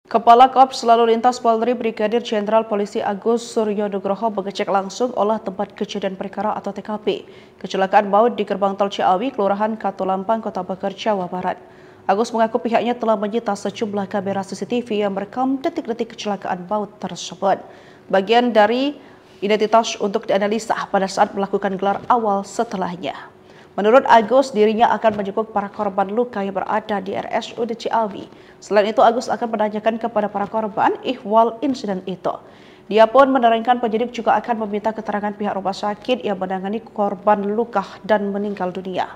Kepala Korps Lalu Lintas Polri Brigadir Jenderal Polisi Agus Suryo Nugroho mengecek langsung olah tempat kejadian perkara atau TKP kecelakaan maut di Gerbang Tol Ciawi, Kelurahan Katulampa, Kota Bogor, Jawa Barat. Agus mengaku pihaknya telah menyita sejumlah kamera CCTV yang merekam detik-detik kecelakaan maut tersebut. Bagian dari identitas untuk dianalisa pada saat melakukan gelar awal setelahnya. Menurut Agus, dirinya akan menjenguk para korban luka yang berada di RSUD Ciawi. Selain itu, Agus akan menanyakan kepada para korban ihwal insiden itu. Dia pun menerangkan penyidik juga akan meminta keterangan pihak rumah sakit yang menangani korban luka dan meninggal dunia.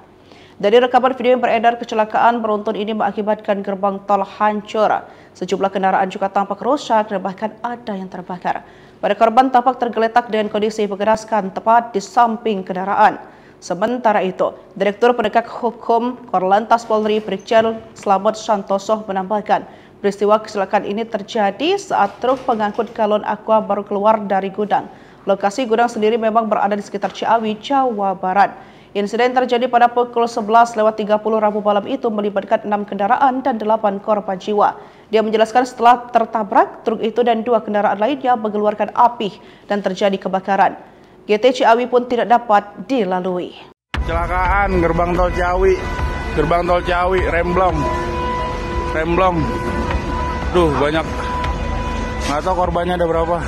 Dari rekaman video yang beredar, kecelakaan beruntun ini mengakibatkan gerbang tol hancur. Sejumlah kendaraan juga tampak rusak dan bahkan ada yang terbakar. Pada korban tampak tergeletak dengan kondisi mengenaskan tepat di samping kendaraan. Sementara itu, Direktur Penegak Hukum Korlantas Polri Brigjen Slamet Santoso menambahkan, peristiwa kecelakaan ini terjadi saat truk pengangkut galon aqua baru keluar dari gudang. Lokasi gudang sendiri memang berada di sekitar Ciawi, Jawa Barat. Insiden terjadi pada pukul 11.30 Rabu malam itu melibatkan 6 kendaraan dan 8 korban jiwa. Dia menjelaskan setelah tertabrak, truk itu dan 2 kendaraan lainnya mengeluarkan api dan terjadi kebakaran. GT Ciawi pun tidak dapat dilalui. Kecelakaan gerbang tol Ciawi, remblong. Duh, banyak. Nggak tahu korbannya ada berapa.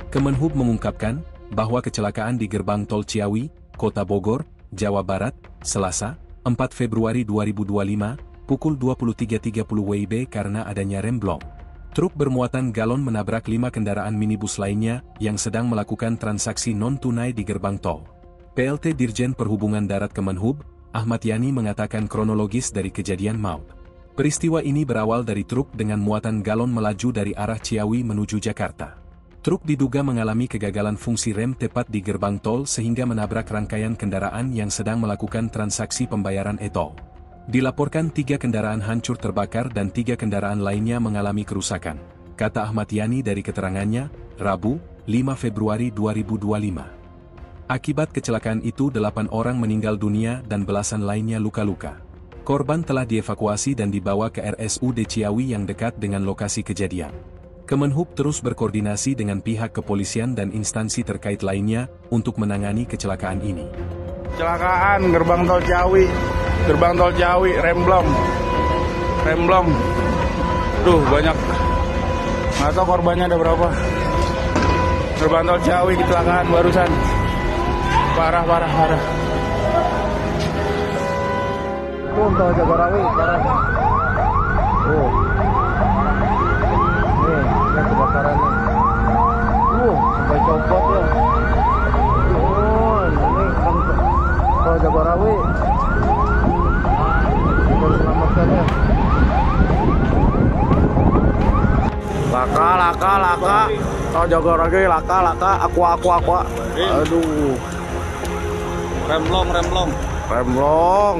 Kemenhub mengungkapkan bahwa kecelakaan di gerbang tol Ciawi, Kota Bogor, Jawa Barat, Selasa, 4 Februari 2025, pukul 23.30 WIB karena adanya remblong. Truk bermuatan galon menabrak 5 kendaraan minibus lainnya yang sedang melakukan transaksi non-tunai di gerbang tol. PLT Dirjen Perhubungan Darat Kemenhub, Ahmad Yani mengatakan kronologis dari kejadian maut. Peristiwa ini berawal dari truk dengan muatan galon melaju dari arah Ciawi menuju Jakarta. Truk diduga mengalami kegagalan fungsi rem tepat di gerbang tol sehingga menabrak rangkaian kendaraan yang sedang melakukan transaksi pembayaran e-tol. Dilaporkan 3 kendaraan hancur terbakar dan 3 kendaraan lainnya mengalami kerusakan, kata Ahmad Yani dari keterangannya, Rabu, 5 Februari 2025. Akibat kecelakaan itu 8 orang meninggal dunia dan belasan lainnya luka-luka. Korban telah dievakuasi dan dibawa ke RSUD Ciawi yang dekat dengan lokasi kejadian. Kemenhub terus berkoordinasi dengan pihak kepolisian dan instansi terkait lainnya untuk menangani kecelakaan ini. Kecelakaan gerbang tol Ciawi, remblong. Duh, banyak. Nggak tahu korbannya ada berapa. Gerbang tol Ciawi kecelakaan barusan. Parah. Tuh, tol Jagorawi, parah. Oh. Nih, yang kebakaran nih. Sampai copot ya. Ini kan tol Jagorawi. Kita selamatkan ya. Laka. Tol Jagorawi, laka. Aqua. Aduh. Remblong. Remblong.